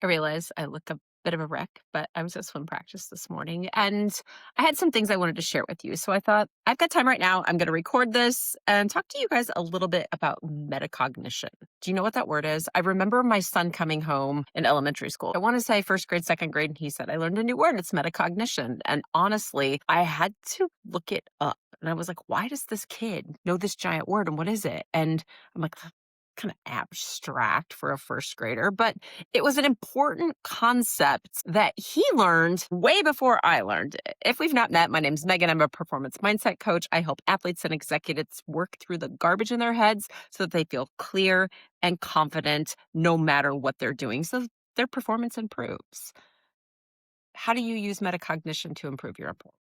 I realize I look a bit of a wreck, but I was at swim practice this morning and I had some things I wanted to share with you. So I thought, I've got time right now. I'm going to record this and talk to you guys a little bit about metacognition. Do you know what that word is? I remember my son coming home in elementary school. I want to say first grade, second grade, and he said, I learned a new word. It's metacognition. And honestly, I had to look it up. And I was like, why does this kid know this giant word and what is it? And I'm like, kind of abstract for a first grader, but it was an important concept that he learned way before I learned it. If we've not met, my name's Megan. I'm a performance mindset coach. I help athletes and executives work through the garbage in their heads so that they feel clear and confident no matter what they're doing, so their performance improves. How do you use metacognition to improve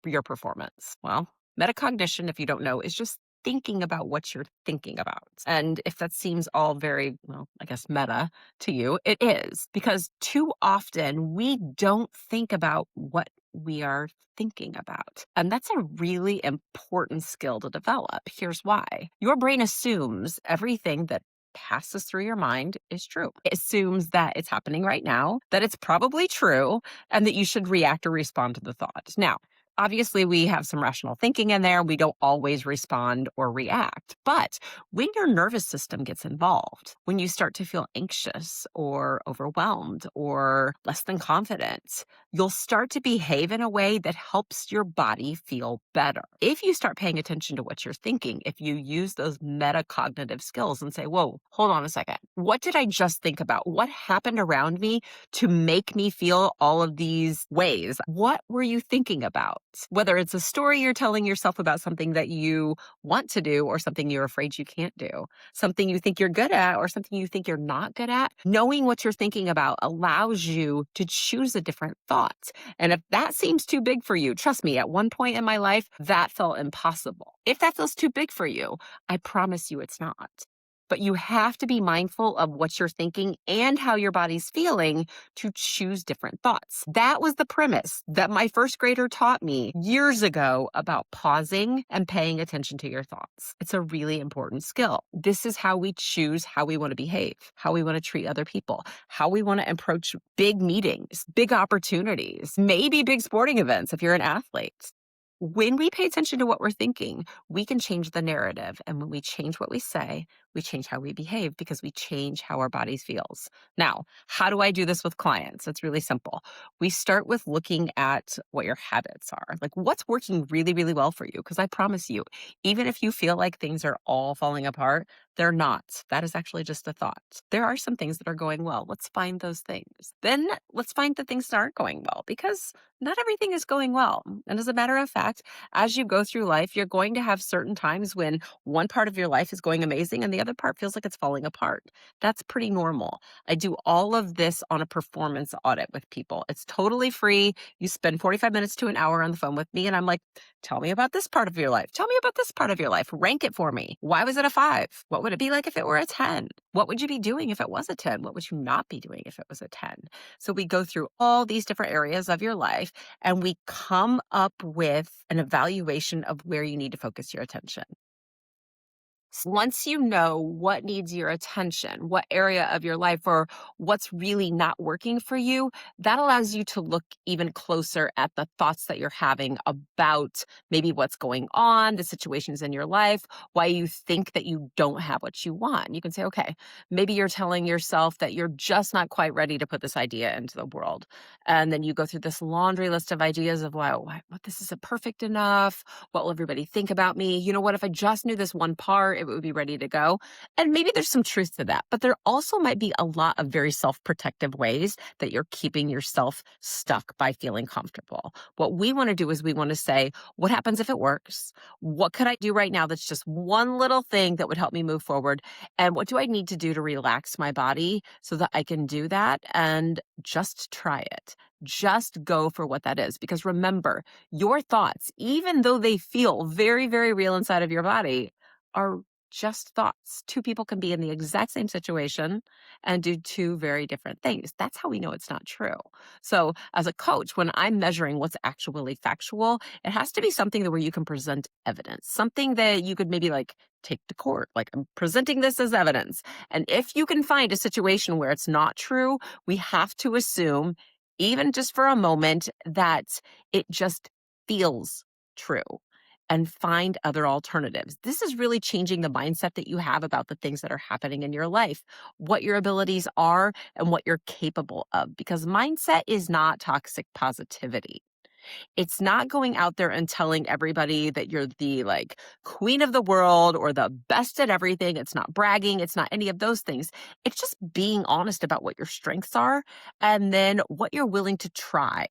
your performance? Well, metacognition, if you don't know, is just thinking about what you're thinking about. And if that seems all very, well, I guess meta to you, it is, because too often we don't think about what we are thinking about. And that's a really important skill to develop. Here's why. Your brain assumes everything that passes through your mind is true. It assumes that it's happening right now, that it's probably true, and that you should react or respond to the thought. Now, obviously, we have some rational thinking in there. We don't always respond or react. But when your nervous system gets involved, when you start to feel anxious or overwhelmed or less than confident, you'll start to behave in a way that helps your body feel better. If you start paying attention to what you're thinking, if you use those metacognitive skills and say, whoa, hold on a second. What did I just think about? What happened around me to make me feel all of these ways? What were you thinking about? Whether it's a story you're telling yourself about something that you want to do or something you're afraid you can't do, something you think you're good at or something you think you're not good at, knowing what you're thinking about allows you to choose a different thought. And if that seems too big for you, trust me, at one point in my life, that felt impossible. If that feels too big for you, I promise you it's not. But you have to be mindful of what you're thinking and how your body's feeling to choose different thoughts. That was the premise that my first grader taught me years ago about pausing and paying attention to your thoughts. It's a really important skill. This is how we choose how we want to behave, how we want to treat other people, how we want to approach big meetings, big opportunities, maybe big sporting events if you're an athlete. When we pay attention to what we're thinking, we can change the narrative. And when we change what we say, we change how we behave because we change how our bodies feels. Now, how do I do this with clients? It's really simple. We start with looking at what your habits are. Like what's working really, really well for you? Because I promise you, even if you feel like things are all falling apart, they're not. That is actually just a thought. There are some things that are going well. Let's find those things. Then let's find the things that aren't going well because not everything is going well. And as a matter of fact, as you go through life, you're going to have certain times when one part of your life is going amazing and the other part feels like it's falling apart. That's pretty normal. I do all of this on a performance audit with people. It's totally free. You spend 45 minutes to an hour on the phone with me, and I'm like, tell me about this part of your life. Tell me about this part of your life. Rank it for me. Why was it a 5? What would it be like if it were a 10? What would you be doing if it was a 10? What would you not be doing if it was a 10? So we go through all these different areas of your life and we come up with an evaluation of where you need to focus your attention. Once you know what needs your attention, what area of your life or what's really not working for you, that allows you to look even closer at the thoughts that you're having about maybe what's going on, the situations in your life, why you think that you don't have what you want. You can say, okay, maybe you're telling yourself that you're just not quite ready to put this idea into the world. And then you go through this laundry list of ideas of, wow, what this isn't perfect enough. What will everybody think about me? You know what? If I just knew this one part, it would be ready to go. And maybe there's some truth to that, but there also might be a lot of very self-protective ways that you're keeping yourself stuck by feeling comfortable. What we want to do is we want to say, what happens if it works? What could I do right now that's just one little thing that would help me move forward? And what do I need to do to relax my body so that I can do that? And just try it. Just go for what that is. Because remember, your thoughts, even though they feel very, very real inside of your body, are just thoughts. Two people can be in the exact same situation and do two very different things. That's how we know it's not true. So, as a coach, when I'm measuring what's actually factual, it has to be something that where you can present evidence, something that you could maybe like take to court. Like, I'm presenting this as evidence. And if you can find a situation where it's not true, we have to assume, even just for a moment, that it just feels true and find other alternatives. This is really changing the mindset that you have about the things that are happening in your life, what your abilities are, and what you're capable of. Because mindset is not toxic positivity. It's not going out there and telling everybody that you're the like queen of the world or the best at everything. It's not bragging. It's not any of those things. It's just being honest about what your strengths are and then what you're willing to try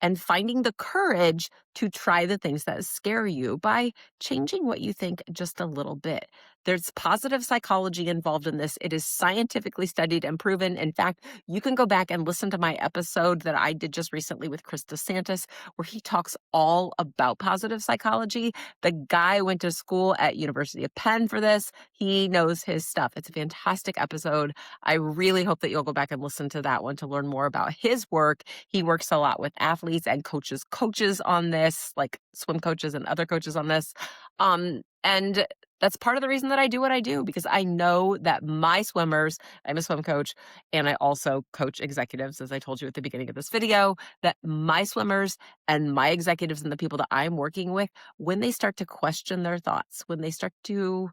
and finding the courage to try the things that scare you by changing what you think just a little bit. There's positive psychology involved in this. It is scientifically studied and proven. In fact, you can go back and listen to my episode that I did just recently with Chris DeSantis, where he talks all about positive psychology. The guy went to school at University of Penn for this. He knows his stuff. It's a fantastic episode. I really hope that you'll go back and listen to that one to learn more about his work. He works a lot with athletes and coaches on this, like swim coaches and other coaches on this. And that's part of the reason that I do what I do, because I know that my swimmers, I'm a swim coach, and I also coach executives, as I told you at the beginning of this video, that my swimmers and my executives and the people that I'm working with, when they start to question their thoughts, when they start to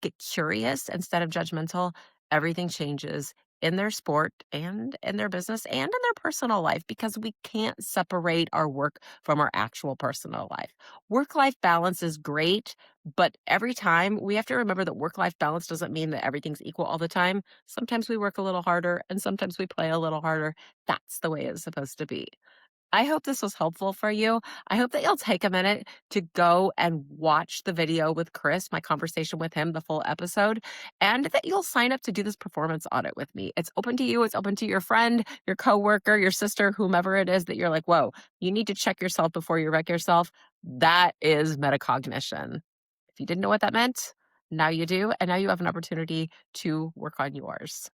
get curious instead of judgmental, everything changes in their sport and in their business and in their personal life, because we can't separate our work from our actual personal life. Work-life balance is great, but every time we have to remember that work-life balance doesn't mean that everything's equal all the time. Sometimes we work a little harder and sometimes we play a little harder. That's the way it's supposed to be. I hope this was helpful for you. I hope that you'll take a minute to go and watch the video with Chris, my conversation with him, the full episode, and that you'll sign up to do this performance audit with me. It's open to you. It's open to your friend, your coworker, your sister, whomever it is that you're like, whoa, you need to check yourself before you wreck yourself. That is metacognition. If you didn't know what that meant, now you do. And now you have an opportunity to work on yours.